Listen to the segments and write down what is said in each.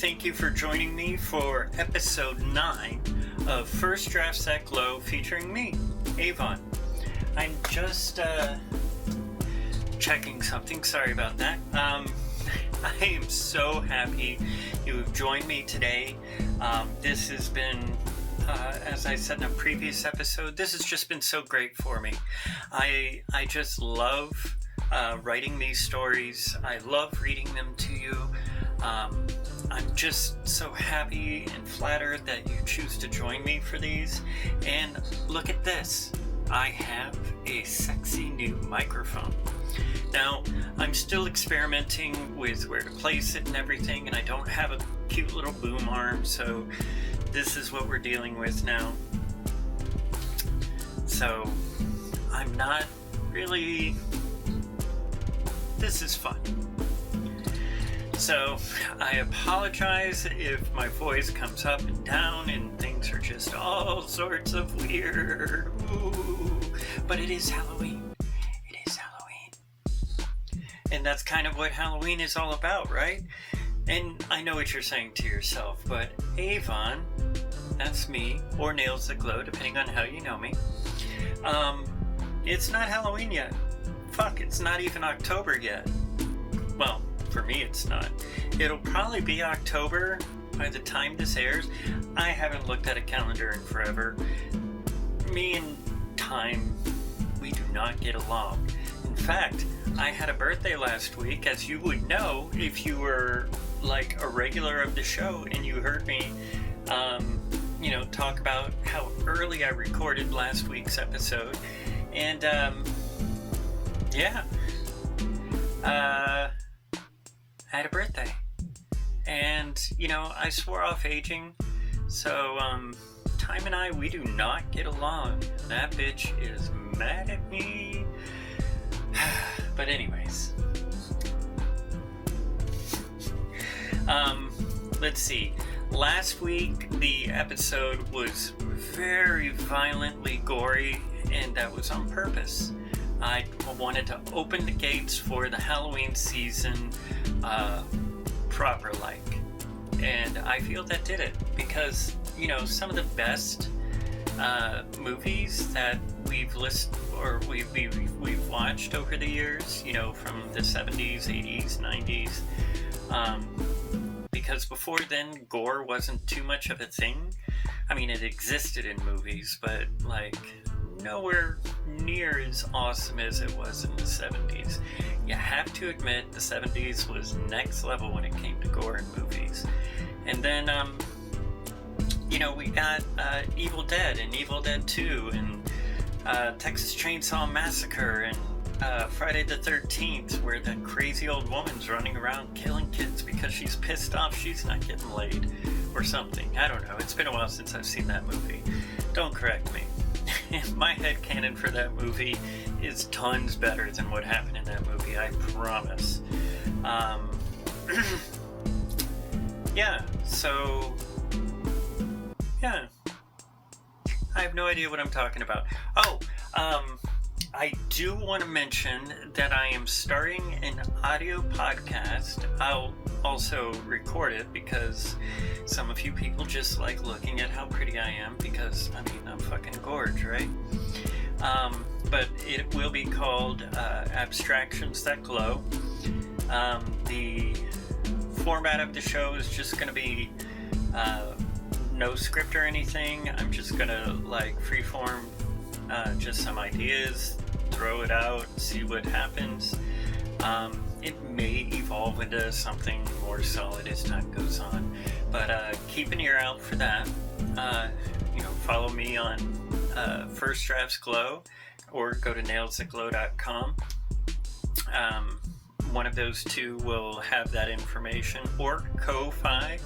thank you for joining me for episode 9 of First Drafts That Glow featuring me, Avon. I'm just checking something, sorry about that. I am so happy you have joined me today. This has been, as I said in a previous episode, this has just been so great for me. I just love writing these stories. I love reading them to you. I'm just so happy and flattered that you choose to join me for these. And look at this. I have a sexy new microphone. Now, I'm still experimenting with where to place it and everything, and I don't have a cute little boom arm, so this is what we're dealing with now. So, I'm not really... This is fun. So, I apologize if my voice comes up and down and things are just all sorts of weird. Ooh. But it is Halloween. It is Halloween. And that's kind of what Halloween is all about, right? And I know what you're saying to yourself, but Avon, that's me, or Nails That Glow, depending on how you know me, it's not Halloween yet. Fuck, it's not even October yet. Well, for me it's not. It'll probably be October by the time this airs. I haven't looked at a calendar in forever. Me and time, we do not get along. In fact, I had a birthday last week, as you would know if you were like a regular of the show and you heard me talk about how early I recorded last week's episode. And I had a birthday, and I swore off aging, so time and I, we do not get along. That bitch is mad at me. But anyways, let's see. Last week the episode was very violently gory, and that was on purpose. I wanted to open the gates for the Halloween season proper like, and I feel that did it, because some of the best movies that we've we've watched over the years, from the 70s, 80s, 90s, because before then gore wasn't too much of a thing. I mean, it existed in movies, but like nowhere near as awesome as it was in the 70s. You have to admit the 70s was next level when it came to gore in movies. And then we got Evil Dead and Evil Dead 2 and Texas Chainsaw Massacre and Friday the 13th, where that crazy old woman's running around killing kids because she's pissed off she's not getting laid or something. I don't know, it's been a while since I've seen that movie. Don't correct me. My headcanon for that movie is tons better than what happened in that movie, I promise. I have no idea what I'm talking about. I do want to mention that I am starting an audio podcast. I'll also record it because some of you people just like looking at how pretty I am, because I'm fucking gorge, right? But it will be called Abstractions That Glow. The format of the show is just going to be no script or anything. I'm just going to freeform just some ideas, throw it out, see what happens. It may evolve into something more solid as time goes on, but keep an ear out for that. Follow me on First Drafts Glow, or go to nailsthatglow.com. One of those two will have that information, or Ko-Fi,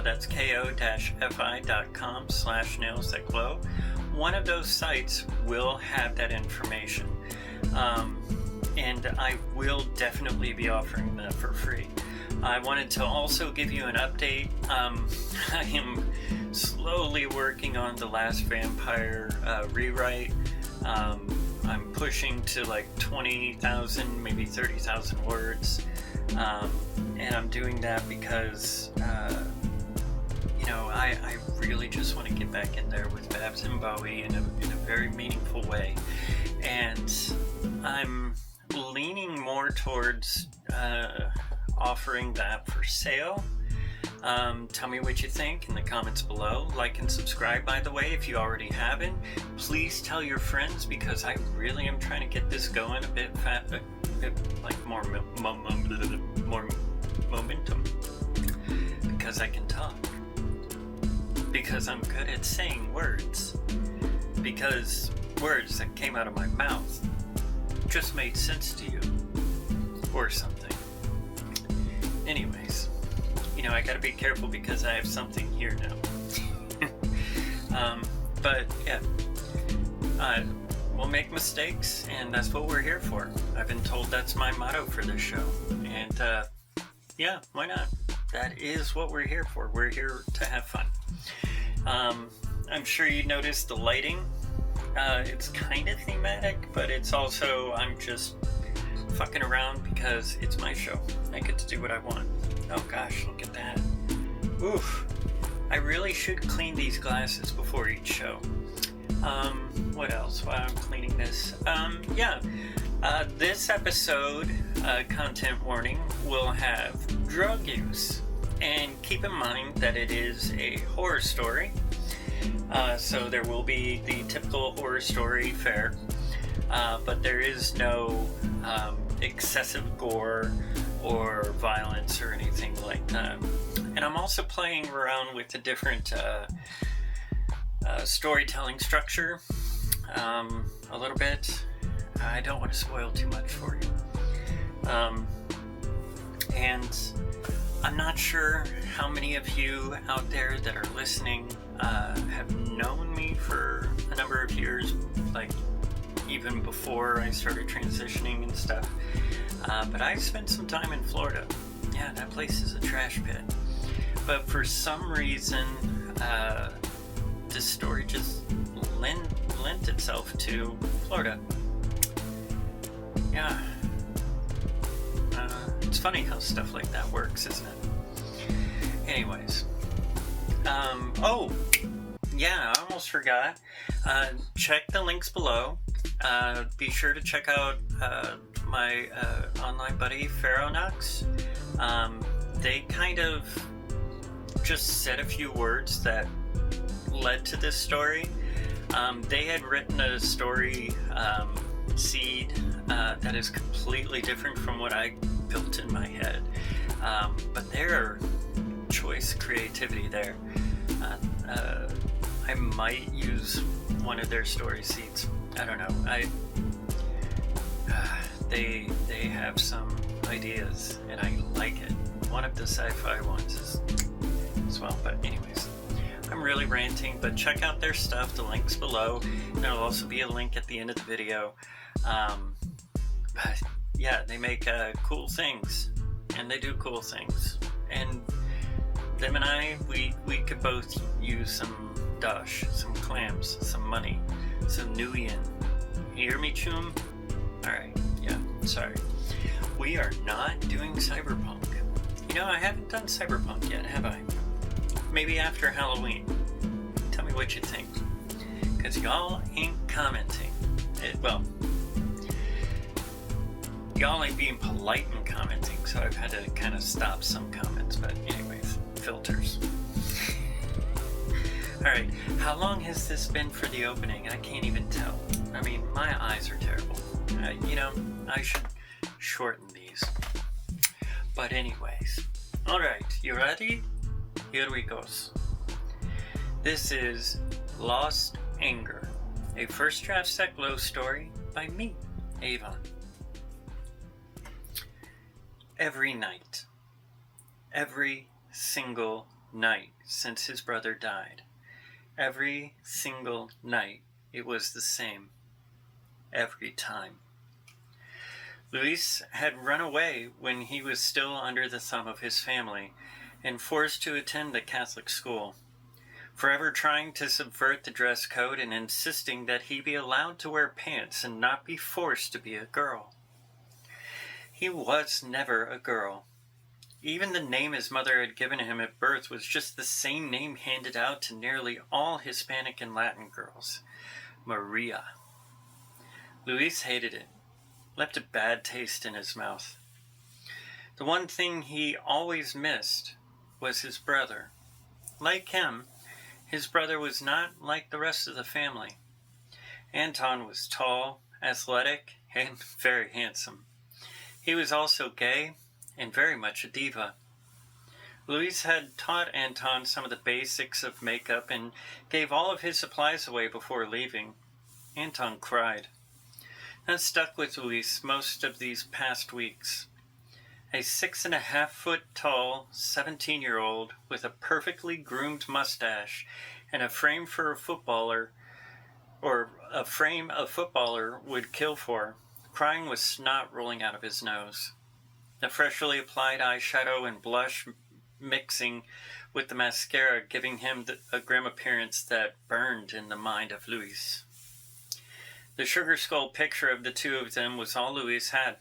that's ko-fi.com/nailsthatglow. One of those sites will have that information, and I will definitely be offering that for free. I wanted to also give you an update. I am slowly working on The Last Vampire rewrite. I'm pushing to 20,000, maybe 30,000 words, and I'm doing that because, I really just want to get back in there with Babs and Bowie in a very meaningful way. And I'm leaning more towards offering that for sale. Tell me what you think in the comments below. Like and subscribe, by the way, if you already haven't. Please tell your friends, because I really am trying to get this going a bit more momentum, because I can talk, because I'm good at saying words, because words that came out of my mouth just made sense to you or something. Anyways, I gotta be careful because I have something here now. But yeah, we'll make mistakes, and that's what we're here for. I've been told that's my motto for this show, and yeah, why not? That is what we're here for. We're here to have fun. I'm sure you noticed the lighting. It's kind of thematic, but it's also, I'm just fucking around because it's my show. I get to do what I want. Oh gosh, look at that. Oof. I really should clean these glasses before each show. What else while I'm cleaning this? This episode, content warning, will have drug use. And keep in mind that it is a horror story. So there will be the typical horror story fare. But there is no excessive gore or violence or anything like that. And I'm also playing around with a different storytelling structure a little bit. I don't want to spoil too much for you. And I'm not sure how many of you out there that are listening have known me for a number of years, like even before I started transitioning and stuff. But I spent some time in Florida. Yeah, that place is a trash pit. But for some reason, this story just lent itself to Florida. Yeah. It's funny how stuff like that works, isn't it? Anyways. Oh! Yeah, I almost forgot. Check the links below. Be sure to check out my online buddy, Farronox. They kind of just said a few words that led to this story. They had written a story seed that is completely different from what I built in my head. But their choice creativity there. I might use one of their story seeds. I don't know. They have some ideas, and I like it. One of the sci-fi ones is as well. But anyways, I'm really ranting. But check out their stuff. The link's below. There'll also be a link at the end of the video. But yeah, they make cool things, and they do cool things. And them and I, we could both use some dosh, some clams, some money, some nuyen. You hear me, Choom? Alright, yeah, sorry. We are not doing cyberpunk. I haven't done cyberpunk yet, have I? Maybe after Halloween. Tell me what you think. Because y'all ain't commenting. Y'all ain't being polite in commenting, so I've had to kind of stop some comments. But anyways, filters. Alright, how long has this been for the opening? I can't even tell. I mean, my eyes are terrible. I should shorten these. But anyways. Alright, you ready? Here we go. This is Lost Anger, a First Nailsthatglow story by me, Avon. Every night. Every single night since his brother died. Every single night it was the same. Every time. Luis had run away when he was still under the thumb of his family and forced to attend the Catholic school, forever trying to subvert the dress code and insisting that he be allowed to wear pants and not be forced to be a girl. He was never a girl. Even the name his mother had given him at birth was just the same name handed out to nearly all Hispanic and Latin girls, Maria. Luis hated it, left a bad taste in his mouth. The one thing he always missed was his brother. Like him, his brother was not like the rest of the family. Anton was tall, athletic, and very handsome. He was also gay and very much a diva. Luis had taught Anton some of the basics of makeup and gave all of his supplies away before leaving. Anton cried. That stuck with Luis most of these past weeks. A 6.5-foot tall 17-year-old with a perfectly groomed mustache and a frame a footballer would kill for, crying with snot rolling out of his nose. The freshly applied eyeshadow and blush mixing with the mascara giving him a grim appearance that burned in the mind of Luis. The sugar skull picture of the two of them was all Luis had.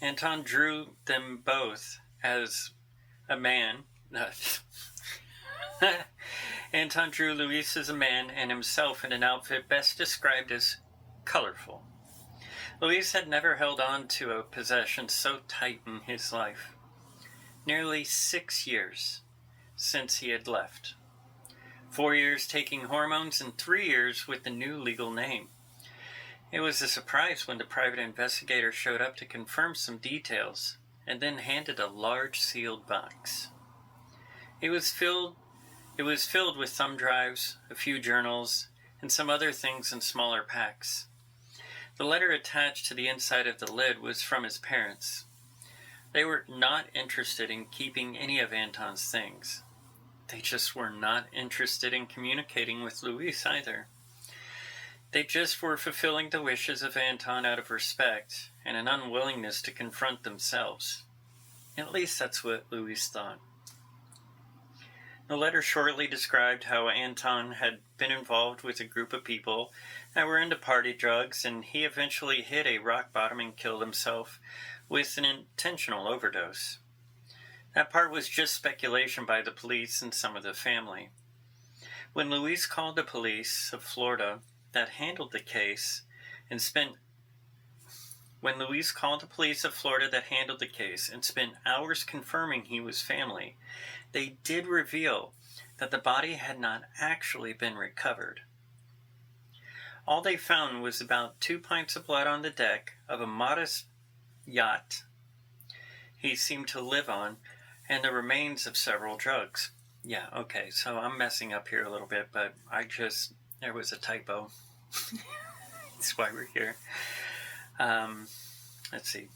Anton drew them both as a man. Anton drew Luis as a man and himself in an outfit best described as colorful. Luis had never held on to a possession so tight in his life. Nearly 6 years since he had left. 4 years taking hormones and 3 years with the new legal name. It was a surprise when the private investigator showed up to confirm some details and then handed a large sealed box. It was filled with thumb drives, a few journals, and some other things in smaller packs. The letter attached to the inside of the lid was from his parents. They were not interested in keeping any of Anton's things. They just were not interested in communicating with Luis either. They just were fulfilling the wishes of Anton out of respect and an unwillingness to confront themselves. At least that's what Luis thought. The letter shortly described how Anton had been involved with a group of people that were into party drugs, and he eventually hit a rock bottom and killed himself with an intentional overdose. That part was just speculation by the police and some of the family. When Luis called the police of Florida that handled the case and spent hours confirming he was family, they did reveal that the body had not actually been recovered. All they found was about 2 pints of blood on the deck of a modest yacht he seemed to live on, and the remains of several drugs. Yeah, okay, so I'm messing up here a little bit, but there was a typo. That's why we're here. Let's see.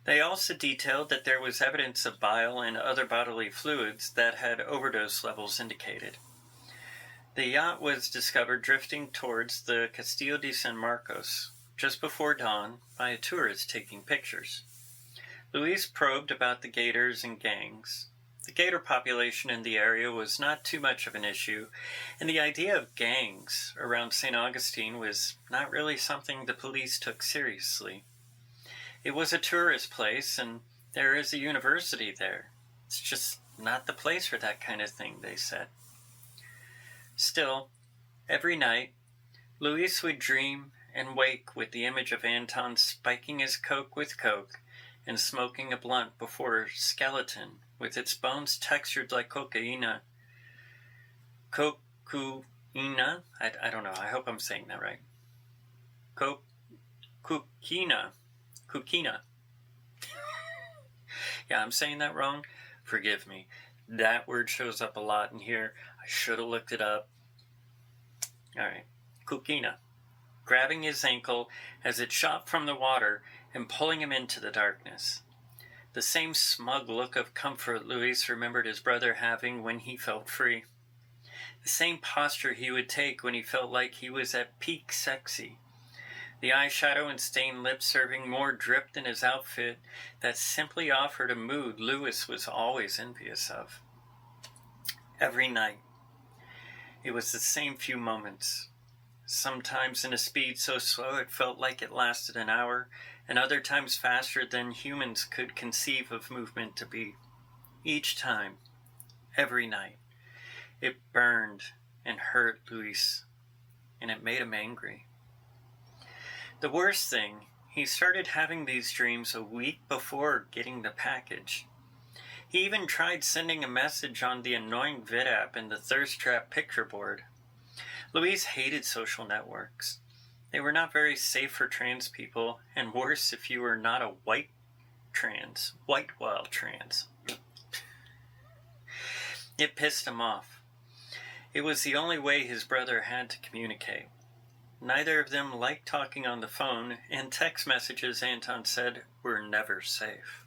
They also detailed that there was evidence of bile and other bodily fluids that had overdose levels indicated. The yacht was discovered drifting towards the Castillo de San Marcos just before dawn by a tourist taking pictures. Luis probed about the gators and gangs. The gator population in the area was not too much of an issue, and the idea of gangs around St. Augustine was not really something the police took seriously. It was a tourist place, and there is a university there. It's just not the place for that kind of thing, they said. Still, every night, Luis would dream and wake with the image of Anton spiking his coke with coke and smoking a blunt before a skeleton with its bones textured like cocaina. Cocaina? I don't know. I hope I'm saying that right. Cocaina. Yeah, I'm saying that wrong. Forgive me. That word shows up a lot in here. I should have looked it up. All right. Cocaina. Grabbing his ankle as it shot from the water and pulling him into the darkness. The same smug look of comfort Luis remembered his brother having when he felt free. The same posture he would take when he felt like he was at peak sexy. The eyeshadow and stained lips serving more drip than his outfit that simply offered a mood Luis was always envious of. Every night, it was the same few moments. sometimes in a speed so slow it felt like it lasted an hour, and other times faster than humans could conceive of movement to be. Each time, every night, it burned and hurt Luis, and it made him angry. The worst thing, he started having these dreams a week before getting the package. He even tried sending a message on the annoying vid app and the thirst trap picture board. Luis hated social networks. They were not very safe for trans people, and worse if you were not a white trans. It pissed him off. It was the only way his brother had to communicate. Neither of them liked talking on the phone, and text messages, Anton said, were never safe.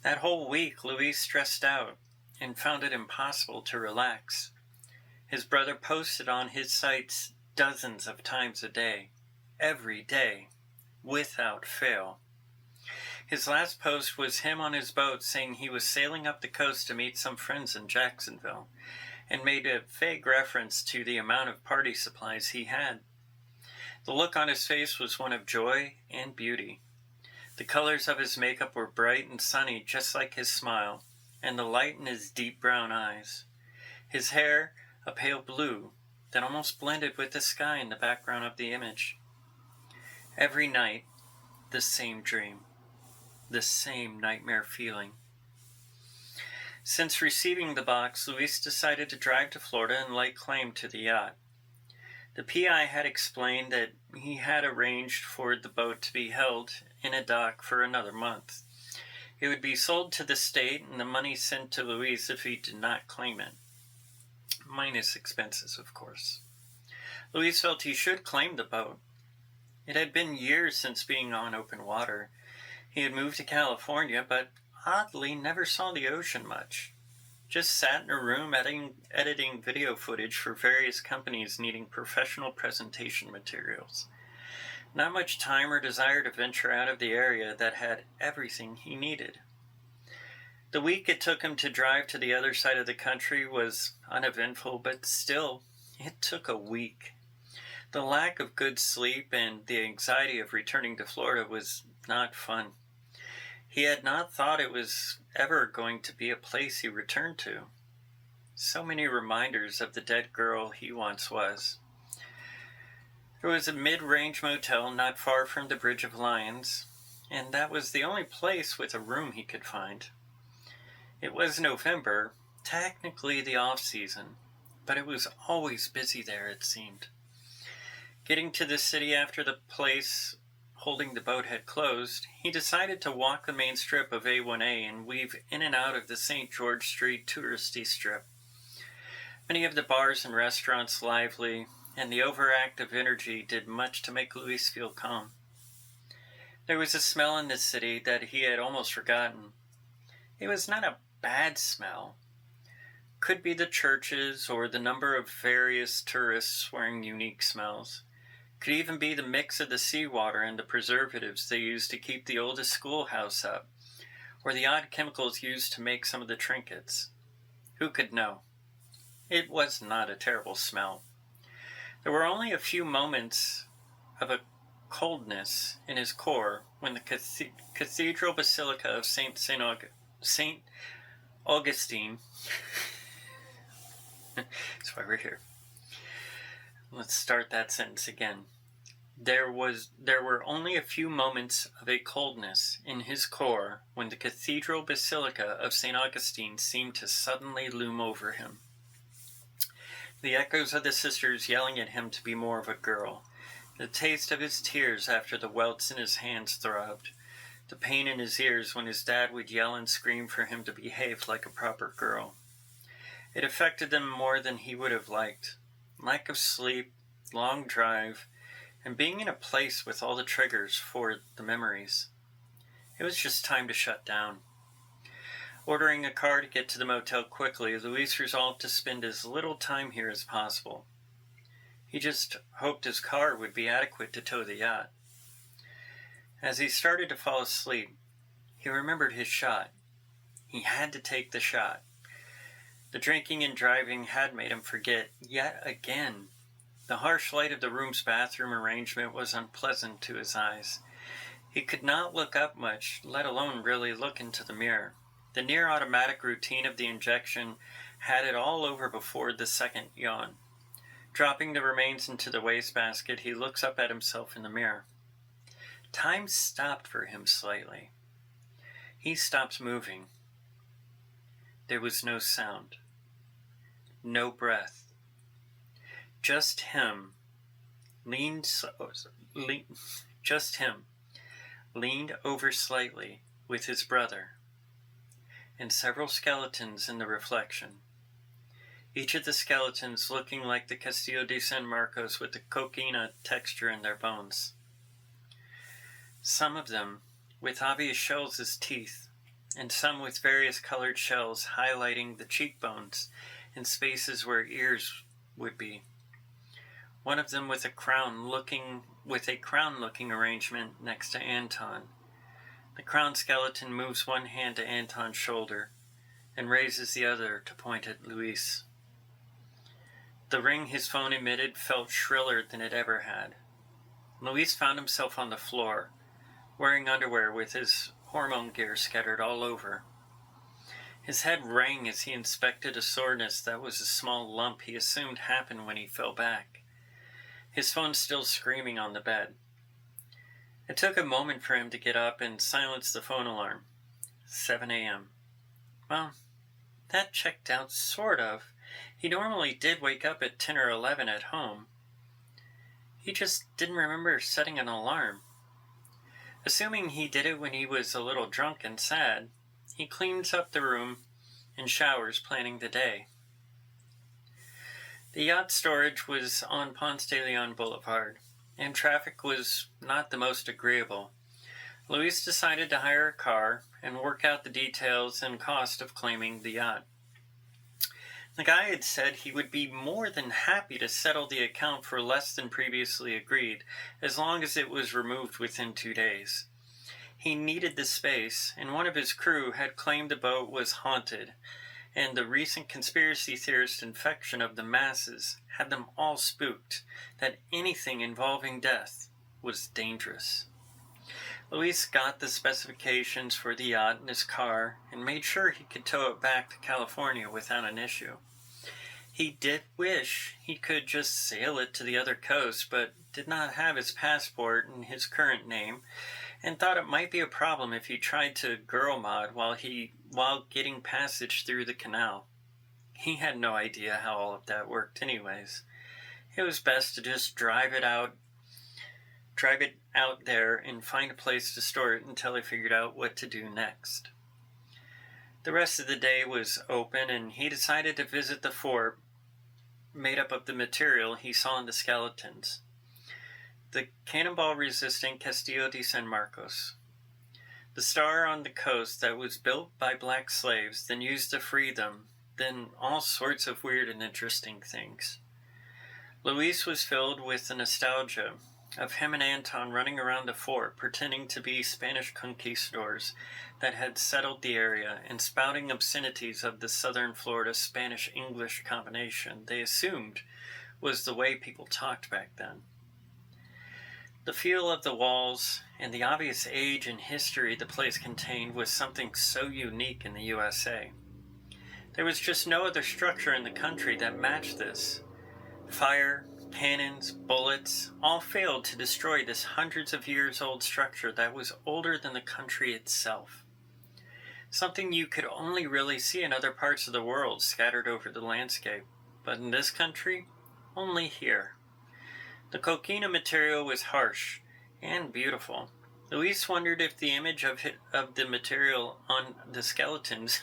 That whole week, Luis stressed out and found it impossible to relax. His brother posted on his sites dozens of times a day, every day, without fail. His last post was him on his boat saying he was sailing up the coast to meet some friends in Jacksonville, and made a vague reference to the amount of party supplies he had. The look on his face was one of joy and beauty. The colors of his makeup were bright and sunny, just like his smile, and the light in his deep brown eyes. His hair, a pale blue, that almost blended with the sky in the background of the image. Every night, the same dream, the same nightmare feeling. Since receiving the box, Luis decided to drive to Florida and lay claim to the yacht. The PI had explained that he had arranged for the boat to be held in a dock for another month. It would be sold to the state and the money sent to Luis if he did not claim it. Minus expenses, of course. Luis felt he should claim the boat. It had been years since being on open water. He had moved to California, but oddly never saw the ocean much. Just sat in a room editing video footage for various companies needing professional presentation materials. Not much time or desire to venture out of the area that had everything he needed. The week it took him to drive to the other side of the country was uneventful, but still, it took a week. The lack of good sleep and the anxiety of returning to Florida was not fun. He had not thought it was ever going to be a place he returned to. So many reminders of the dead girl he once was. There was a mid-range motel not far from the Bridge of Lions, and that was the only place with a room he could find. It was November, technically the off-season, but it was always busy there, it seemed. Getting to the city after the place holding the boat had closed, he decided to walk the main strip of A1A and weave in and out of the St. George Street touristy strip. Many of the bars and restaurants lively, and the overactive energy did much to make Luis feel calm. There was a smell in the city that he had almost forgotten. It was not a bad smell. Could be the churches or the number of various tourists wearing unique smells. Could even be the mix of the seawater and the preservatives they used to keep the oldest schoolhouse up, or the odd chemicals used to make some of the trinkets. Who could know? It was not a terrible smell. There were only a few moments of a coldness in his core when the Cathedral Basilica of St. Augustine that's why we're here. Let's start that sentence again. There were only a few moments of a coldness in his core when the Cathedral Basilica of St. Augustine seemed to suddenly loom over him. The echoes of the sisters yelling at him to be more of a girl, the taste of his tears after the welts in his hands throbbed, the pain in his ears when his dad would yell and scream for him to behave like a proper girl. It affected them more than he would have liked. Lack of sleep, long drive, and being in a place with all the triggers for the memories. It was just time to shut down. Ordering a car to get to the motel quickly, Luis resolved to spend as little time here as possible. He just hoped his car would be adequate to tow the yacht. As he started to fall asleep, he remembered his shot. He had to take the shot. The drinking and driving had made him forget, yet again. The harsh light of the room's bathroom arrangement was unpleasant to his eyes. He could not look up much, let alone really look into the mirror. The near-automatic routine of the injection had it all over before the second yawn. Dropping the remains into the wastebasket, he looks up at himself in the mirror. Time stopped for him slightly. He stopped moving. There was no sound. No breath. Just him. Just him. Leaned over slightly with his brother. And several skeletons in the reflection. Each of the skeletons looking like the Castillo de San Marcos with the coquina texture in their bones. Some of them with obvious shells as teeth, and some with various colored shells highlighting the cheekbones and spaces where ears would be. One of them with a crown-looking arrangement next to Anton. The crown skeleton moves one hand to Anton's shoulder and raises the other to point at Luis. The ring his phone emitted felt shriller than it ever had. Luis found himself on the floor, wearing underwear with his hormone gear scattered all over. His head rang as he inspected a soreness that was a small lump he assumed happened when he fell back. His phone still screaming on the bed. It took a moment for him to get up and silence the phone alarm. 7 a.m. Well, that checked out, sort of. He normally did wake up at 10 or 11 at home. He just didn't remember setting an alarm. Assuming he did it when he was a little drunk and sad, he cleans up the room and showers, planning the day. The yacht storage was on Ponce de Leon Boulevard, and traffic was not the most agreeable. Luis decided to hire a car and work out the details and cost of claiming the yacht. The guy had said he would be more than happy to settle the account for less than previously agreed, as long as it was removed within 2 days. He needed the space, and one of his crew had claimed the boat was haunted, and the recent conspiracy theorist infection of the masses had them all spooked that anything involving death was dangerous. Luis got the specifications for the yacht in his car and made sure he could tow it back to California without an issue. He did wish he could just sail it to the other coast, but did not have his passport in his current name, and thought it might be a problem if he tried to girl mod while getting passage through the canal. He had no idea how all of that worked anyways. It was best to just drive it out there and find a place to store it until he figured out what to do next. The rest of the day was open, and he decided to visit the fort made up of the material he saw in the skeletons. The cannonball-resistant Castillo de San Marcos. The star on the coast that was built by black slaves, then used to free them, then all sorts of weird and interesting things. Luis was filled with the nostalgia of him and Anton running around the fort, pretending to be Spanish conquistadors that had settled the area and spouting obscenities of the southern Florida Spanish-English combination they assumed was the way people talked back then. The feel of the walls and the obvious age and history the place contained was something so unique in the USA. There was just no other structure in the country that matched this. Fire, cannons, bullets, all failed to destroy this hundreds of years old structure that was older than the country itself. Something you could only really see in other parts of the world scattered over the landscape, but in this country, only here. The coquina material was harsh and beautiful. Luis wondered if the image of the material on the skeletons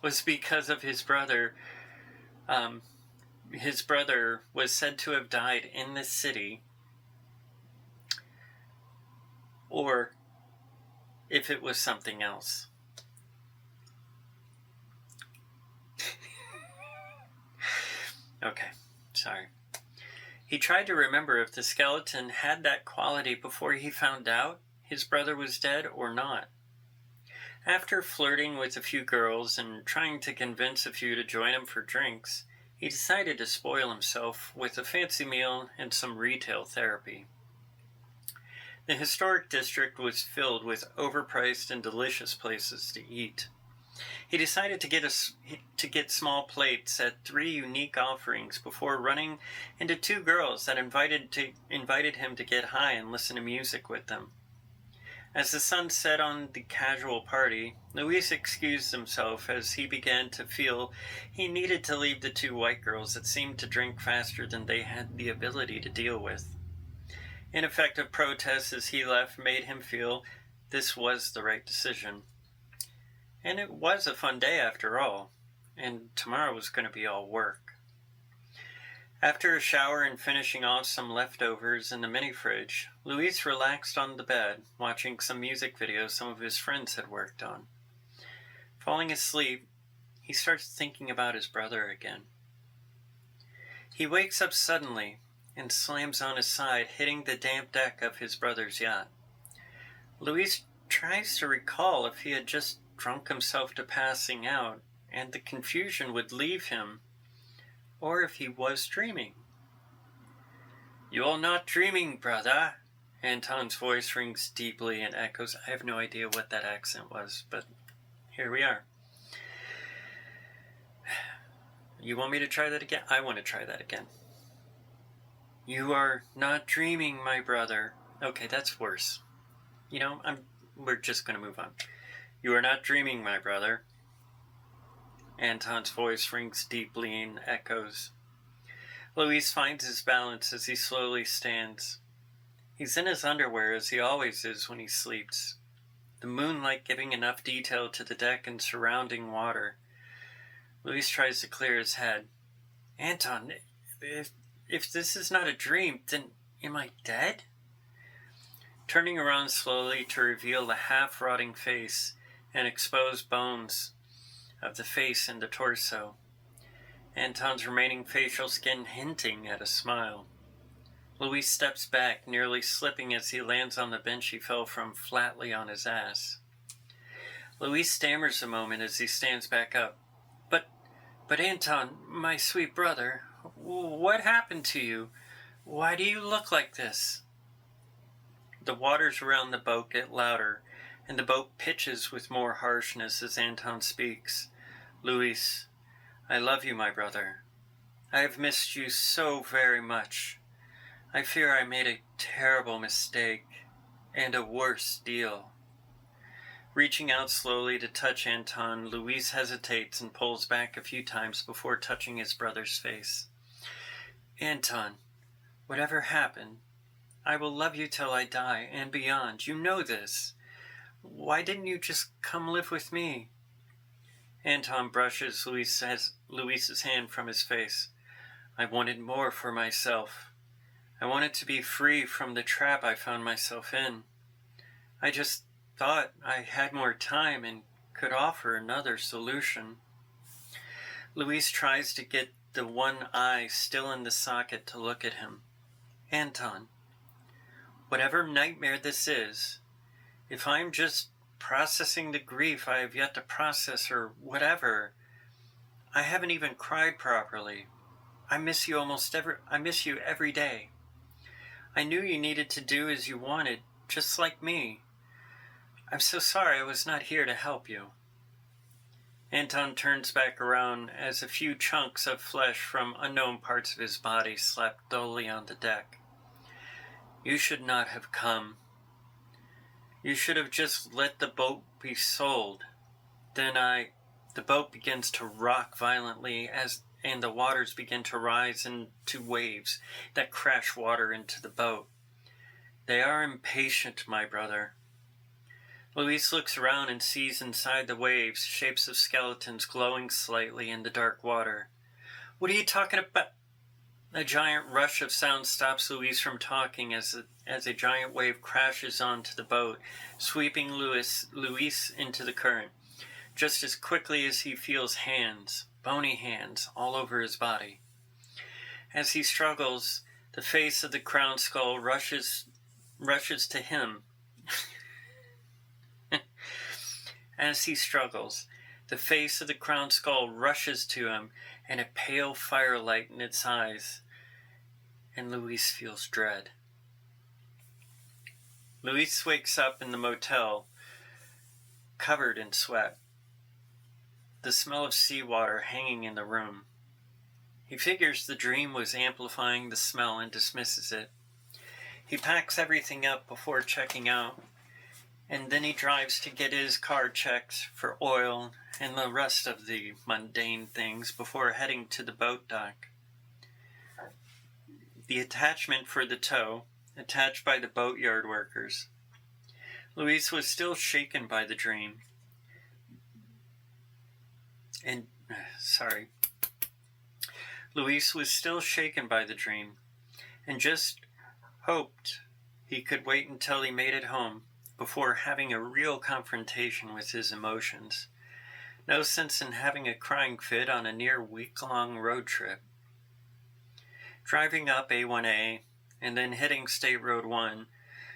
was because of his brother. His brother was said to have died in this city, or if it was something else. Okay, sorry. He tried to remember if the skeleton had that quality before he found out his brother was dead or not. After flirting with a few girls and trying to convince a few to join him for drinks, he decided to spoil himself with a fancy meal and some retail therapy. The historic district was filled with overpriced and delicious places to eat. He decided to get small plates at 3 unique offerings before running into 2 girls that invited him to get high and listen to music with them. As the sun set on the casual party, Luis excused himself as he began to feel he needed to leave the 2 white girls that seemed to drink faster than they had the ability to deal with. Ineffective protests as he left made him feel this was the right decision. And it was a fun day after all, and tomorrow was going to be all work. After a shower and finishing off some leftovers in the mini-fridge, Luis relaxed on the bed, watching some music videos some of his friends had worked on. Falling asleep, he starts thinking about his brother again. He wakes up suddenly and slams on his side, hitting the damp deck of his brother's yacht. Luis tries to recall if he had just drunk himself to passing out and the confusion would leave him, or if he was dreaming. "You're not dreaming, brother," Anton's voice rings deeply and echoes. I have no idea what that accent was, but here we are. You want me to try that again? I want to try that again. "You are not dreaming, my brother." Okay, that's worse. We're just going to move on. "You are not dreaming, my brother." Anton's voice rings deeply and echoes. Luis finds his balance as he slowly stands. He's in his underwear as he always is when he sleeps, the moonlight giving enough detail to the deck and surrounding water. Luis tries to clear his head. "Anton, if this is not a dream, then am I dead?" Turning around slowly to reveal the half-rotting face and exposed bones of the face and the torso, Anton's remaining facial skin hinting at a smile. Luis steps back, nearly slipping as he lands on the bench he fell from flatly on his ass. Luis stammers a moment as he stands back up. But Anton, my sweet brother, what happened to you? Why do you look like this?" The waters around the boat get louder, and the boat pitches with more harshness as Anton speaks. "Luis, I love you, my brother. I have missed you so very much. I fear I made a terrible mistake, and a worse deal." Reaching out slowly to touch Anton, Luis hesitates and pulls back a few times before touching his brother's face. "Anton, whatever happened, I will love you till I die and beyond. You know this. Why didn't you just come live with me?" Anton brushes Luis's hand from his face. "I wanted more for myself. I wanted to be free from the trap I found myself in. I just thought I had more time and could offer another solution." Luis tries to get the one eye still in the socket to look at him. "Anton, whatever nightmare this is, if I'm just processing the grief I have yet to process or whatever, I haven't even cried properly. I miss you every day. I knew you needed to do as you wanted, just like me. I'm so sorry I was not here to help you." Anton turns back around as a few chunks of flesh from unknown parts of his body slap dully on the deck. "You should not have come. You should have just let the boat be sold. Then The boat begins to rock violently and the waters begin to rise into waves that crash water into the boat. "They are impatient, my brother." Luis looks around and sees inside the waves shapes of skeletons glowing slightly in the dark water. "What are you talking about?" A giant rush of sound stops Luis from talking as a giant wave crashes onto the boat, sweeping Luis into the current, just as quickly as he feels bony hands, all over his body. As he struggles, the face of the crowned skull rushes to him. As he struggles, the face of the crowned skull rushes to him and a pale firelight in its eyes, and Luis feels dread. Luis wakes up in the motel, covered in sweat, the smell of seawater hanging in the room. He figures the dream was amplifying the smell and dismisses it. He packs everything up before checking out, and then he drives to get his car checked for oil and the rest of the mundane things before heading to the boat dock. The attachment for the tow, attached by the boatyard workers. Luis was still shaken by the dream. Luis was still shaken by the dream, and just hoped he could wait until he made it home before having a real confrontation with his emotions. No sense in having a crying fit on a near week-long road trip. Driving up A1A and then hitting State Road 1,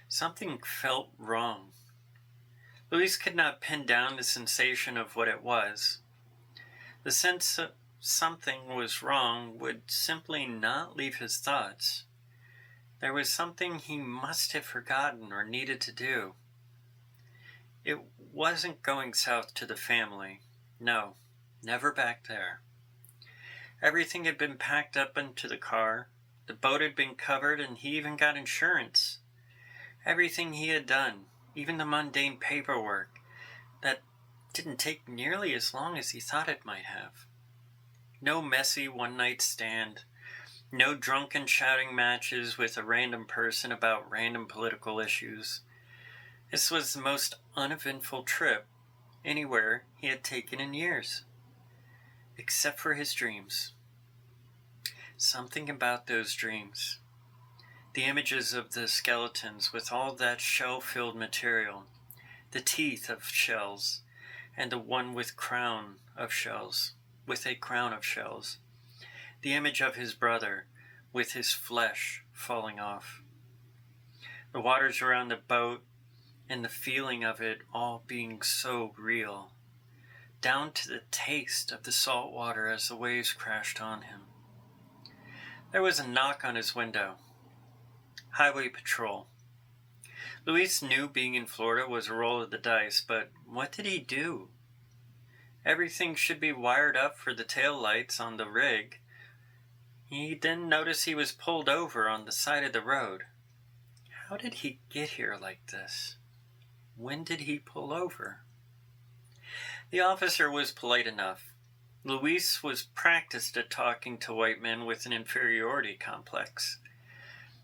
something felt wrong. Luis could not pin down the sensation of what it was. The sense that something was wrong would simply not leave his thoughts. There was something he must have forgotten or needed to do. It wasn't going south to the family. No, never back there. Everything had been packed up into the car. The boat had been covered, and he even got insurance. Everything he had done, even the mundane paperwork, that didn't take nearly as long as he thought it might have. No messy one-night stand. No drunken shouting matches with a random person about random political issues. This was the most uneventful trip anywhere he had taken in years. Except for his dreams. Something about those dreams. The images of the skeletons with all that shell-filled material. The teeth of shells. And the one with a crown of shells. The image of his brother, with his flesh falling off. The waters around the boat, and the feeling of it all being so real, down to the taste of the salt water as the waves crashed on him. There was a knock on his window. Highway patrol. Luis knew being in Florida was a roll of the dice, but what did he do? Everything should be wired up for the tail lights on the rig. He then noticed he was pulled over on the side of the road. How did he get here like this? When did he pull over? The officer was polite enough. Luis was practiced at talking to white men with an inferiority complex.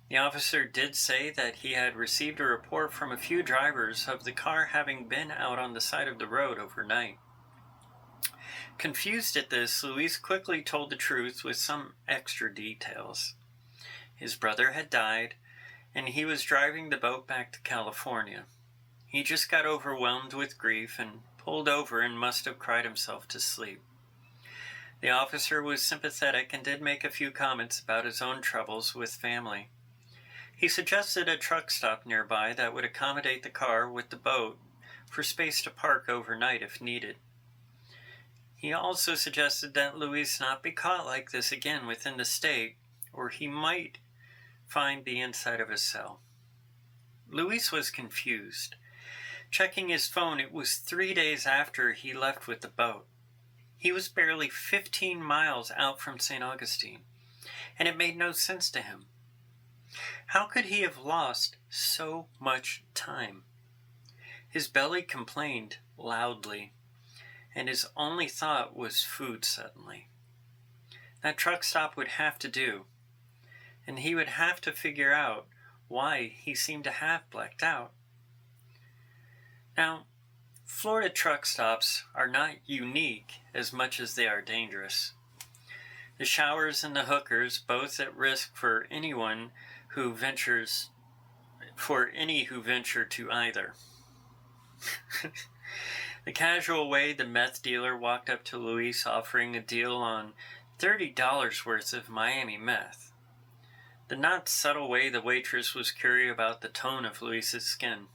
The officer did say that he had received a report from a few drivers of the car having been out on the side of the road overnight. Confused at this, Luis quickly told the truth with some extra details. His brother had died, and he was driving the boat back to California. He just got overwhelmed with grief and pulled over and must have cried himself to sleep. The officer was sympathetic and did make a few comments about his own troubles with family. He suggested a truck stop nearby that would accommodate the car with the boat for space to park overnight if needed. He also suggested that Luis not be caught like this again within the state, or he might find the inside of a cell. Luis was confused. Checking his phone, it was 3 days after he left with the boat. He was barely 15 miles out from St. Augustine, and it made no sense to him. How could he have lost so much time? His belly complained loudly, and his only thought was food suddenly. That truck stop would have to do, and he would have to figure out why he seemed to have blacked out. Now, Florida truck stops are not unique as much as they are dangerous. The showers and the hookers, both at risk for any who venture to either. The casual way the meth dealer walked up to Luis offering a deal on $30 worth of Miami meth. The not subtle way the waitress was curious about the tone of Luis's skin.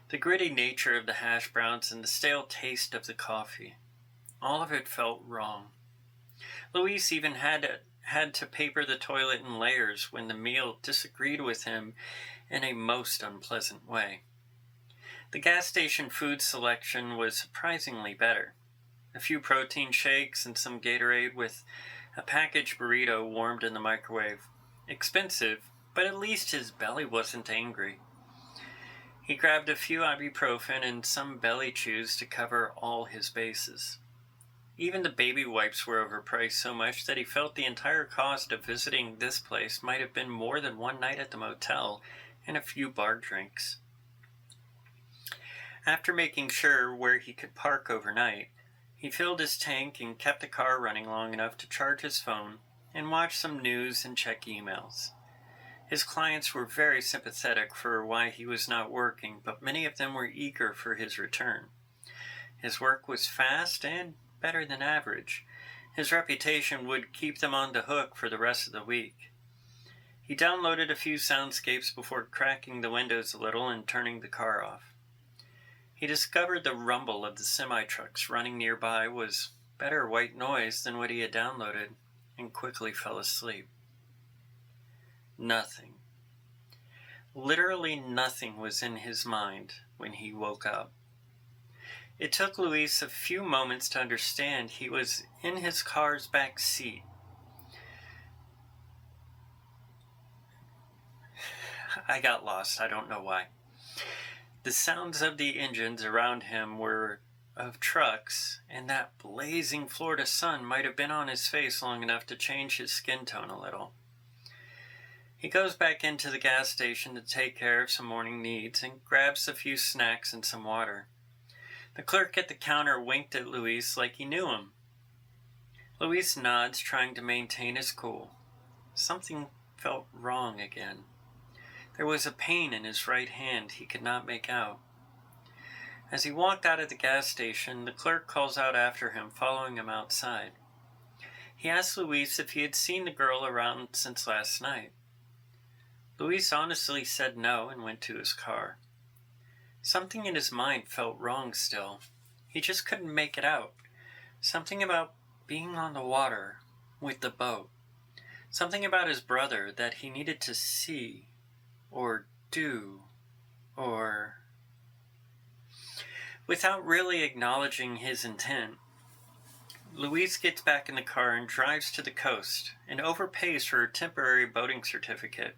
The gritty nature of the hash browns and the stale taste of the coffee. All of it felt wrong. Luis even had to paper the toilet in layers when the meal disagreed with him in a most unpleasant way. The gas station food selection was surprisingly better. A few protein shakes and some Gatorade with a packaged burrito warmed in the microwave. Expensive, but at least his belly wasn't angry. He grabbed a few ibuprofen and some belly chews to cover all his bases. Even the baby wipes were overpriced so much that he felt the entire cost of visiting this place might have been more than one night at the motel and a few bar drinks. After making sure where he could park overnight, he filled his tank and kept the car running long enough to charge his phone and watch some news and check emails. His clients were very sympathetic for why he was not working, but many of them were eager for his return. His work was fast and better than average. His reputation would keep them on the hook for the rest of the week. He downloaded a few soundscapes before cracking the windows a little and turning the car off. He discovered the rumble of the semi-trucks running nearby was better white noise than what he had downloaded, and quickly fell asleep. Nothing. Literally nothing was in his mind when he woke up. It took Luis a few moments to understand he was in his car's back seat. I got lost. I don't know why. The sounds of the engines around him were of trucks, and that blazing Florida sun might have been on his face long enough to change his skin tone a little. He goes back into the gas station to take care of some morning needs and grabs a few snacks and some water. The clerk at the counter winked at Luis like he knew him. Luis nods, trying to maintain his cool. Something felt wrong again. There was a pain in his right hand he could not make out. As he walked out of the gas station, the clerk calls out after him, following him outside. He asked Luis if he had seen the girl around since last night. Luis honestly said no and went to his car. Something in his mind felt wrong still. He just couldn't make it out. Something about being on the water with the boat. Something about his brother that he needed to see or do or... Without really acknowledging his intent, Luis gets back in the car and drives to the coast and overpays for a temporary boating certificate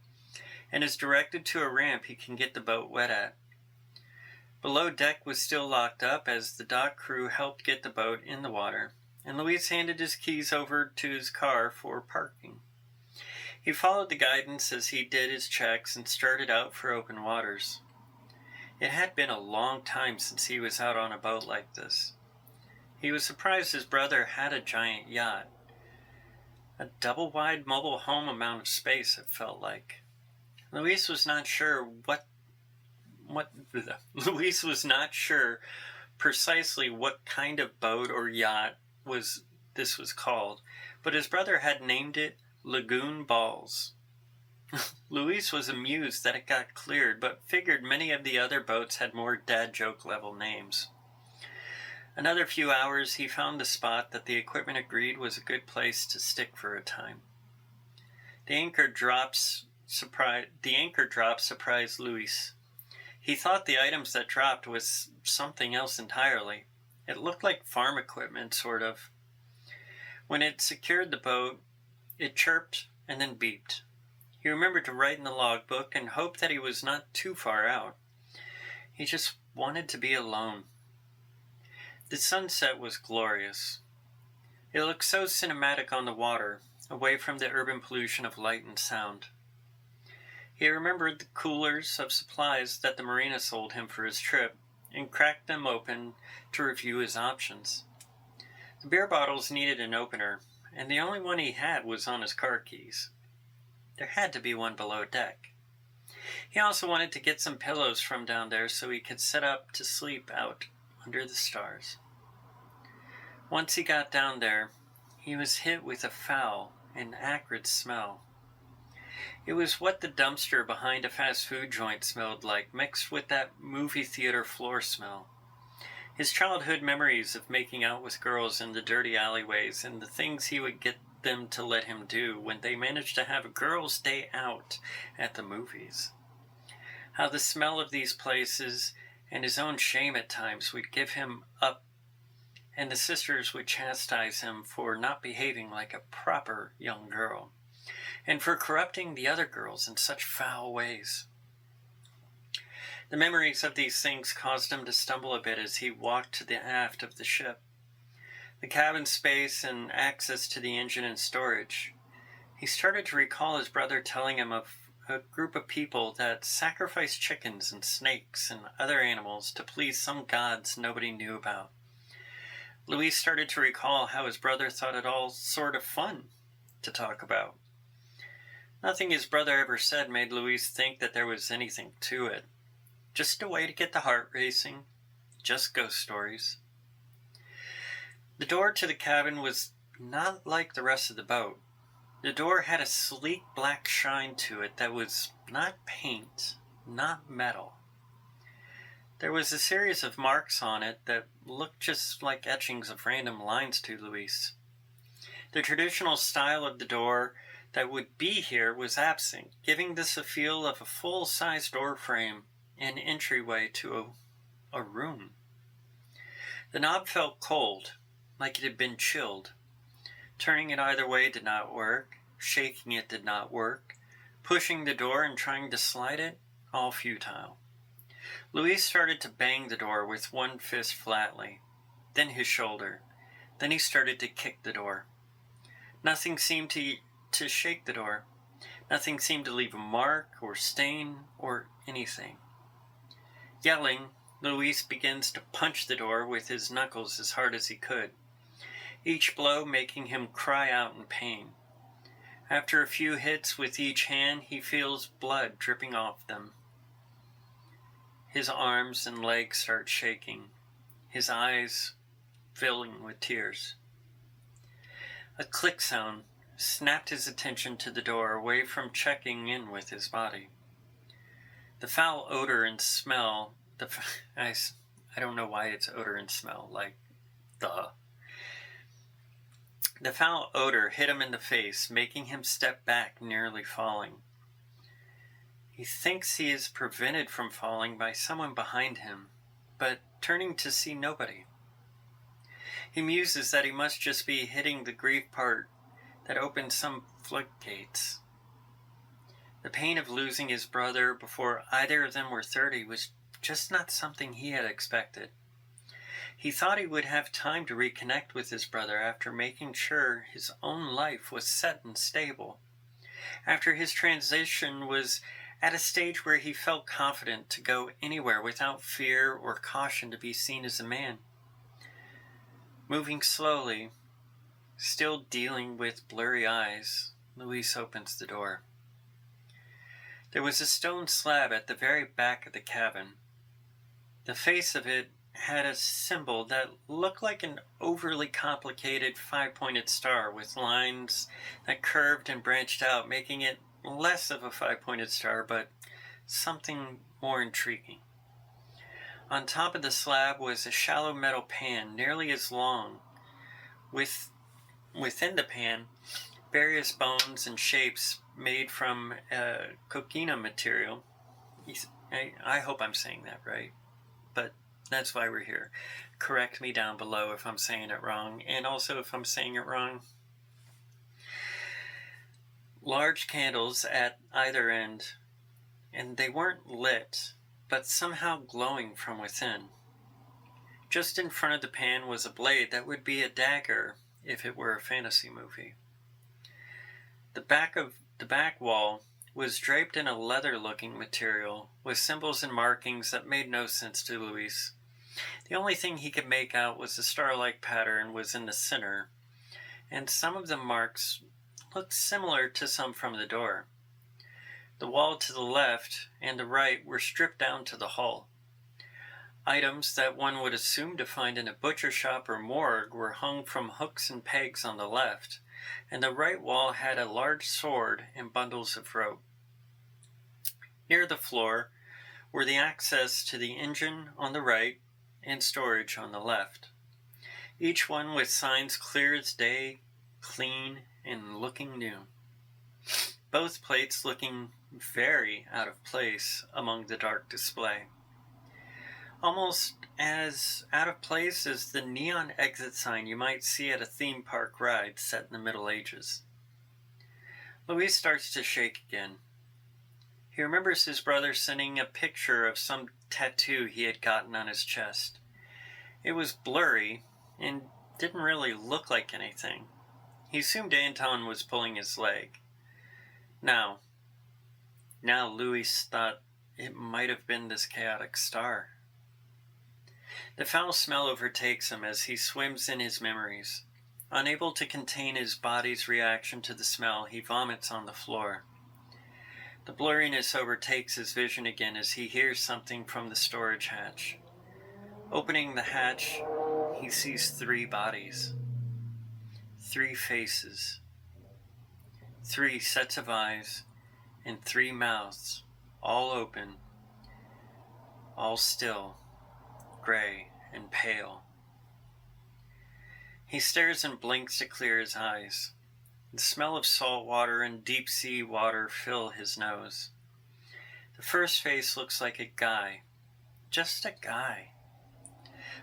and is directed to a ramp he can get the boat wet at. Below deck was still locked up as the dock crew helped get the boat in the water, and Luis handed his keys over to his car for parking. He followed the guidance as he did his checks and started out for open waters. It had been a long time since he was out on a boat like this. He was surprised his brother had a giant yacht. A double-wide mobile home amount of space, it felt like. Luis was not sure Luis was not sure precisely what kind of boat or yacht this was called, but his brother had named it Lagoon Balls. Luis was amused that it got cleared, but figured many of the other boats had more dad joke level names. Another few hours, he found the spot that the equipment agreed was a good place to stick for a time. The anchor drop surprised Luis. He thought the items that dropped was something else entirely. It looked like farm equipment, sort of. When it secured the boat, it chirped and then beeped. He remembered to write in the logbook and hoped that he was not too far out. He just wanted to be alone. The sunset was glorious. It looked so cinematic on the water, away from the urban pollution of light and sound. He remembered the coolers of supplies that the marina sold him for his trip and cracked them open to review his options. The beer bottles needed an opener, and the only one he had was on his car keys. There had to be one below deck. He also wanted to get some pillows from down there so he could set up to sleep out under the stars. Once he got down there, he was hit with a foul and acrid smell. It was what the dumpster behind a fast food joint smelled like, mixed with that movie theater floor smell. His childhood memories of making out with girls in the dirty alleyways and the things he would get them to let him do when they managed to have a girls' day out at the movies. How the smell of these places and his own shame at times would give him up, and the sisters would chastise him for not behaving like a proper young girl, and for corrupting the other girls in such foul ways. The memories of these things caused him to stumble a bit as he walked to the aft of the ship. The cabin space and access to the engine and storage. He started to recall his brother telling him of a group of people that sacrificed chickens and snakes and other animals to please some gods nobody knew about. Luis started to recall how his brother thought it all sort of fun to talk about. Nothing his brother ever said made Luis think that there was anything to it. Just a way to get the heart racing. Just ghost stories. The door to the cabin was not like the rest of the boat. The door had a sleek black shine to it that was not paint, not metal. There was a series of marks on it that looked just like etchings of random lines to Luis. The traditional style of the door that would be here was absent, giving this a feel of a full-size door frame and entryway to a room. The knob felt cold, like it had been chilled. Turning it either way did not work. Shaking it did not work. Pushing the door and trying to slide it, all futile. Luis started to bang the door with one fist flatly, then his shoulder. Then he started to kick the door. Nothing seemed to shake the door. Nothing seemed to leave a mark or stain or anything. Yelling, Luis begins to punch the door with his knuckles as hard as he could, each blow making him cry out in pain. After a few hits with each hand, he feels blood dripping off them. His arms and legs start shaking, his eyes filling with tears. A click sound snapped his attention to the door, away from checking in with his body. The foul odor and smell, I don't know why it's odor and smell, The foul odor hit him in the face, making him step back, nearly falling. He thinks he is prevented from falling by someone behind him, but turning to see nobody. He muses that he must just be hitting the grief part that opened some floodgates. The pain of losing his brother before either of them were 30 was just not something he had expected. He thought he would have time to reconnect with his brother after making sure his own life was set and stable, after his transition was at a stage where he felt confident to go anywhere without fear or caution to be seen as a man. Moving slowly, still dealing with blurry eyes, Luis opens the door. There was a stone slab at the very back of the cabin. The face of it had a symbol that looked like an overly complicated 5-pointed star with lines that curved and branched out, making it less of a 5-pointed star, but something more intriguing. On top of the slab was a shallow metal pan, nearly as long. Within the pan, various bones and shapes made from coquina material. I hope I'm saying that right, but that's why we're here. Correct me down below if I'm saying it wrong, and also if I'm saying it wrong. Large candles at either end, and they weren't lit, but somehow glowing from within. Just in front of the pan was a blade that would be a dagger if it were a fantasy movie. The back wall was draped in a leather-looking material with symbols and markings that made no sense to Luis. The only thing he could make out was the star-like pattern was in the center, and some of the marks looked similar to some from the door. The wall to the left and the right were stripped down to the hull. Items that one would assume to find in a butcher shop or morgue were hung from hooks and pegs on the left, and the right wall had a large sword and bundles of rope. Near the floor were the access to the engine on the right and storage on the left, each one with signs clear as day, clean, and looking new. Both plates looking very out of place among the dark display. Almost as out of place as the neon exit sign you might see at a theme park ride set in the Middle Ages. Luis starts to shake again. He remembers his brother sending a picture of some tattoo he had gotten on his chest. It was blurry and didn't really look like anything. He assumed Anton was pulling his leg. Now Luis thought it might have been this chaotic star. The foul smell overtakes him as he swims in his memories. Unable to contain his body's reaction to the smell, he vomits on the floor. The blurriness overtakes his vision again as he hears something from the storage hatch. Opening the hatch, he sees 3 bodies, 3 faces, 3 sets of eyes, and 3 mouths, all open, all still, gray and pale. He stares and blinks to clear his eyes. The smell of salt water and deep sea water fill his nose. The first face looks like a guy. Just a guy.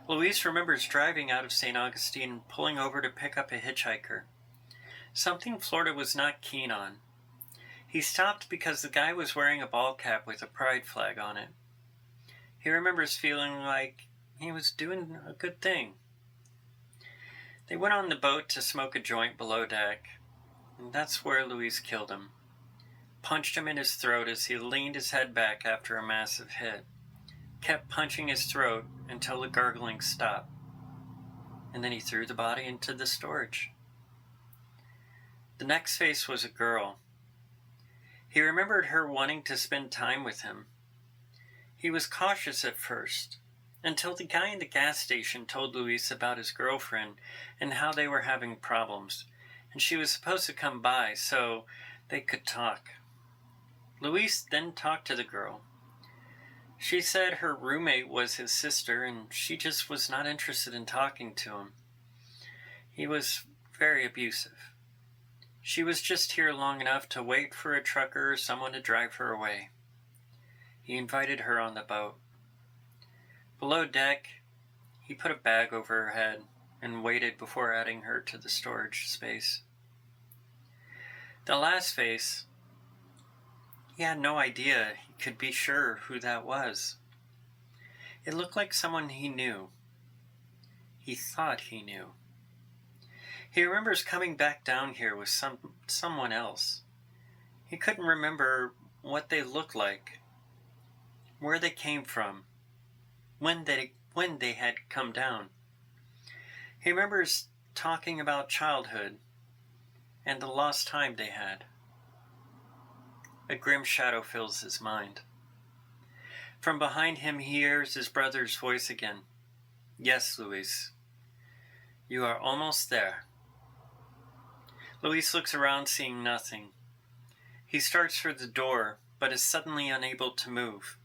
Luis remembers driving out of St. Augustine and pulling over to pick up a hitchhiker. Something Florida was not keen on. He stopped because the guy was wearing a ball cap with a pride flag on it. He remembers feeling like he was doing a good thing. They went on the boat to smoke a joint below deck, and that's where Luis killed him. Punched him in his throat as he leaned his head back after a massive hit. Kept punching his throat until the gurgling stopped. And then he threw the body into the storage. The next face was a girl. He remembered her wanting to spend time with him. He was cautious at first, until the guy in the gas station told Luis about his girlfriend and how they were having problems, and she was supposed to come by so they could talk. Luis then talked to the girl. She said her roommate was his sister and she just was not interested in talking to him. He was very abusive. She was just here long enough to wait for a trucker or someone to drive her away. He invited her on the boat. Below deck, he put a bag over her head and waited before adding her to the storage space. The last face, he had no idea he could be sure who that was. It looked like someone he knew. He thought he knew. He remembers coming back down here with someone else. He couldn't remember what they looked like, where they came from, when they had come down. He remembers talking about childhood and the lost time they had. A grim shadow fills his mind. From behind him he hears his brother's voice again. Yes, Luis. You are almost there. Luis looks around, seeing nothing. He starts for the door, but is suddenly unable to move.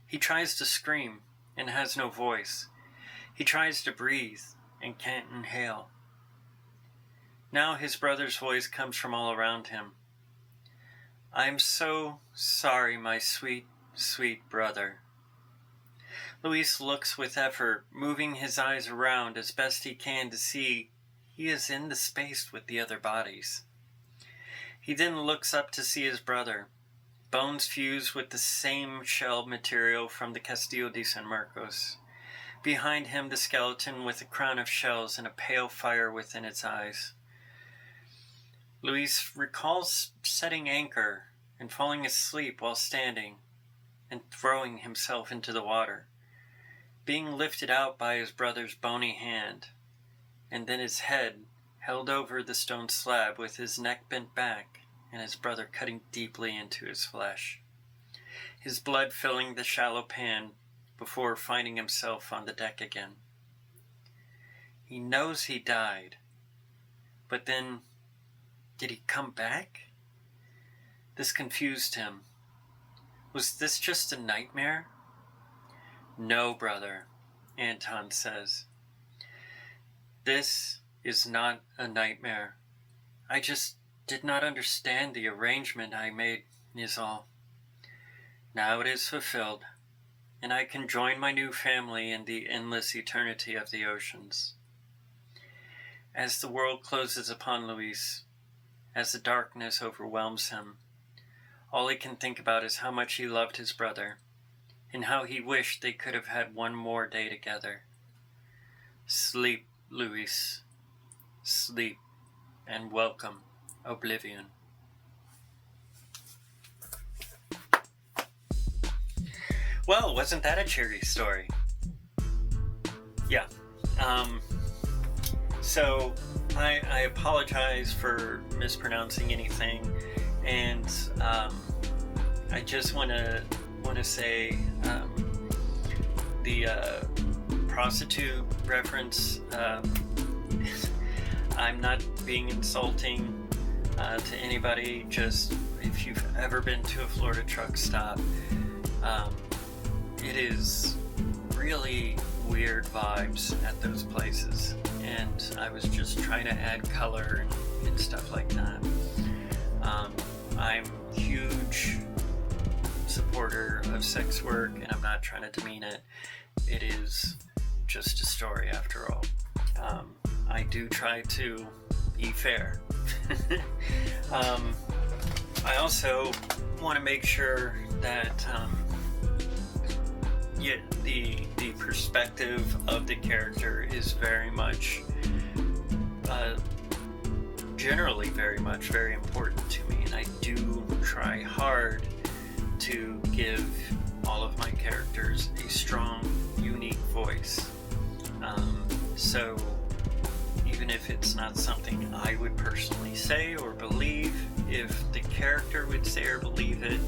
He tries to scream and has no voice. He tries to breathe and can't inhale. Now his brother's voice comes from all around him. I am so sorry, my sweet, sweet brother. Luis looks with effort, moving his eyes around as best he can to see he is in the space with the other bodies. He then looks up to see his brother, bones fused with the same shell material from the Castillo de San Marcos. Behind him, the skeleton with a crown of shells and a pale fire within its eyes. Luis recalls setting anchor and falling asleep while standing and throwing himself into the water, being lifted out by his brother's bony hand, and then his head held over the stone slab with his neck bent back and his brother cutting deeply into his flesh, his blood filling the shallow pan before finding himself on the deck again. He knows he died, but then, did he come back? This confused him. Was this just a nightmare? No, brother. Anton says, "This is not a nightmare. I just did not understand the arrangement I made, is all. Now it is fulfilled, and I can join my new family in the endless eternity of the oceans." As the world closes upon Luis, as the darkness overwhelms him, all he can think about is how much he loved his brother, and how he wished they could have had one more day together. Sleep, Luis. Sleep, and welcome oblivion. Well, wasn't that a cheery story? Yeah. So I apologize for mispronouncing anything, and I just want to say the prostitute reference. I'm not being insulting to anybody. Just if you've ever been to a Florida truck stop, it is really weird vibes at those places, and I was just trying to add color and stuff like that. I'm a huge supporter of sex work, and I'm not trying to demean it. It is just a story after all. I do try to be fair. I also want to make sure that the perspective of the character is very much, generally very important to me, and I do try hard to give all of my characters a strong, unique voice. So even if it's not something I would personally say or believe, if the character would say or believe it,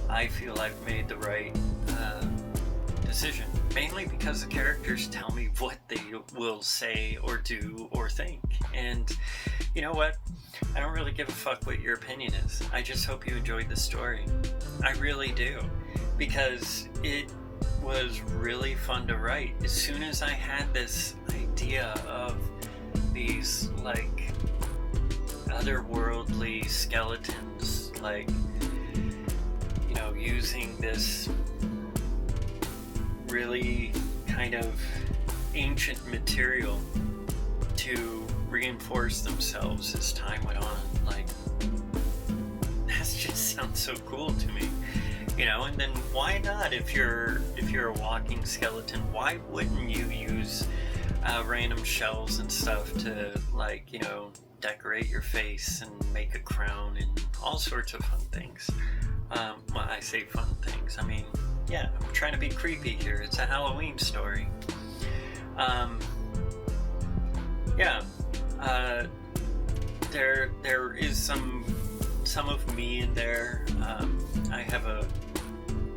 I feel I've made the right decision. Mainly because the characters tell me what they will say or do or think. And you know what? I don't really give a fuck what your opinion is. I just hope you enjoyed the story. I really do. Because it was really fun to write. As soon as I had this idea of these, like, otherworldly skeletons, like, you know, using this really kind of ancient material to reinforce themselves as time went on, like, that just sounds so cool to me. You know, and then why not, if you're a walking skeleton, why wouldn't you use random shells and stuff to, like, you know, decorate your face and make a crown and all sorts of fun things. Well, I say fun things, I mean, yeah, I'm trying to be creepy here. It's a Halloween story. There is some of me in there. I have a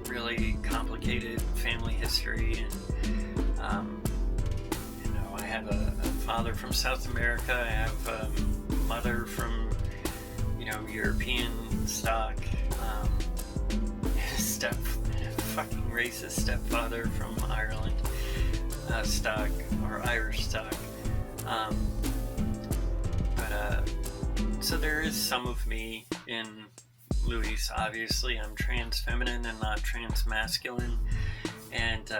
really complicated family history, and you know, I have a father from South America. I have a mother from, you know, European stock. Fucking racist stepfather from Ireland stock, or Irish stock. So there is some of me in Luis. Obviously, I'm trans feminine and not trans masculine, and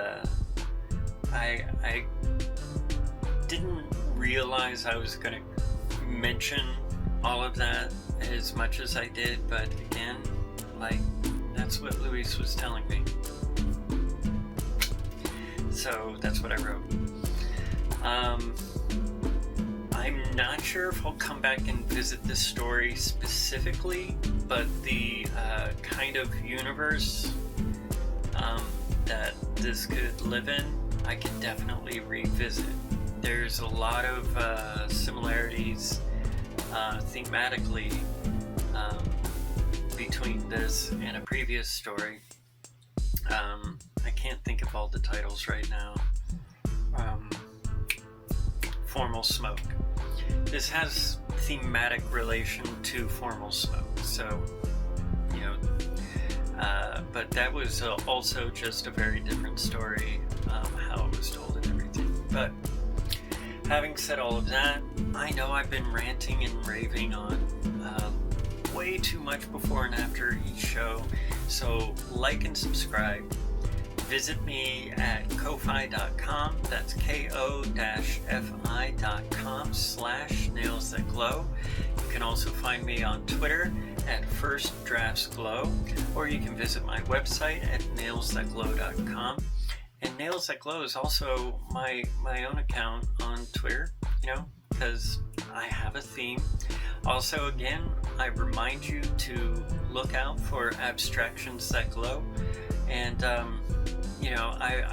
I didn't realize I was going to mention all of that as much as I did, but again, like, that's what Luis was telling me. So that's what I wrote. I'm not sure if I'll come back and visit this story specifically, but the kind of universe that this could live in, I could definitely revisit. There's a lot of similarities thematically between this and a previous story. I can't think of all the titles right now. Formal Smoke. This has thematic relation to Formal Smoke, so, you know, but that was also just a very different story, how it was told in But having said all of that, I know I've been ranting and raving on way too much before and after each show, so like and subscribe. Visit me at ko-fi.com, that's ko-fi.com/nailsthatglow. You can also find me on Twitter at firstdraftsglow, or you can visit my website at nailsthatglow.com. And Nails That Glow is also my own account on Twitter, because I have a theme. Also, again, I remind you to look out for abstractions that glow. And, I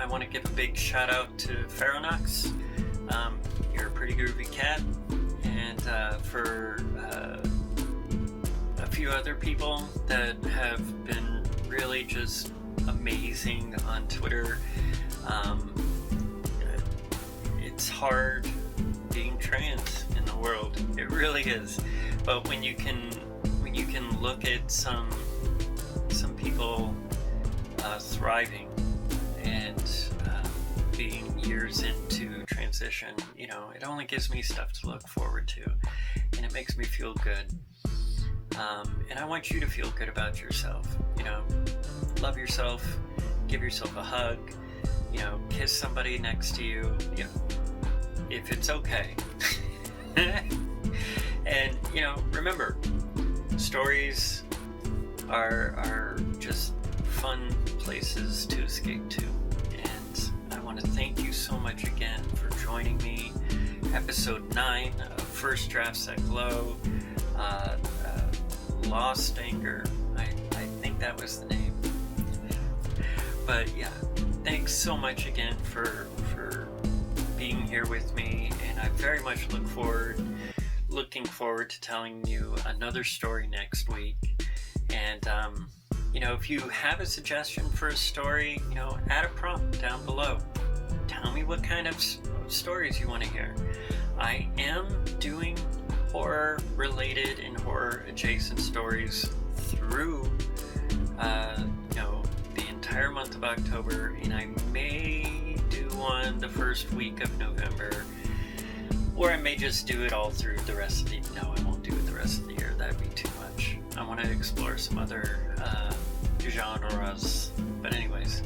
want to give a big shout out to Farronox. You're a pretty groovy cat. And for a few other people that have been really just amazing on Twitter. It's hard being trans in the world. It really is. But when you can look at some people thriving and being years into transition, it only gives me stuff to look forward to, and it makes me feel good. And I want you to feel good about yourself. Love yourself, give yourself a hug, kiss somebody next to you, if it's okay. And remember, stories are just fun places to escape to. And I want to thank you so much again for joining me. Episode 9 of First Drafts That Glow. Lost Anger. I think that was the name. But yeah, thanks so much again for being here with me, and I very much looking forward to telling you another story next week. And if you have a suggestion for a story, add a prompt down below. Tell me what kind of stories you want to hear. I am doing horror related and horror adjacent stories through the entire month of October, and I may do one the first week of November, or I may just do it all through the rest of the no, I won't do it the rest of the year. That'd be too much. I want to explore some other genres. But anyways,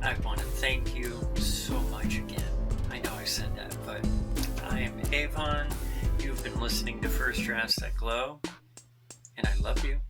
I want to thank you so much again. I know I said that, but I am Avon. You've been listening to First Drafts That Glow, and I love you.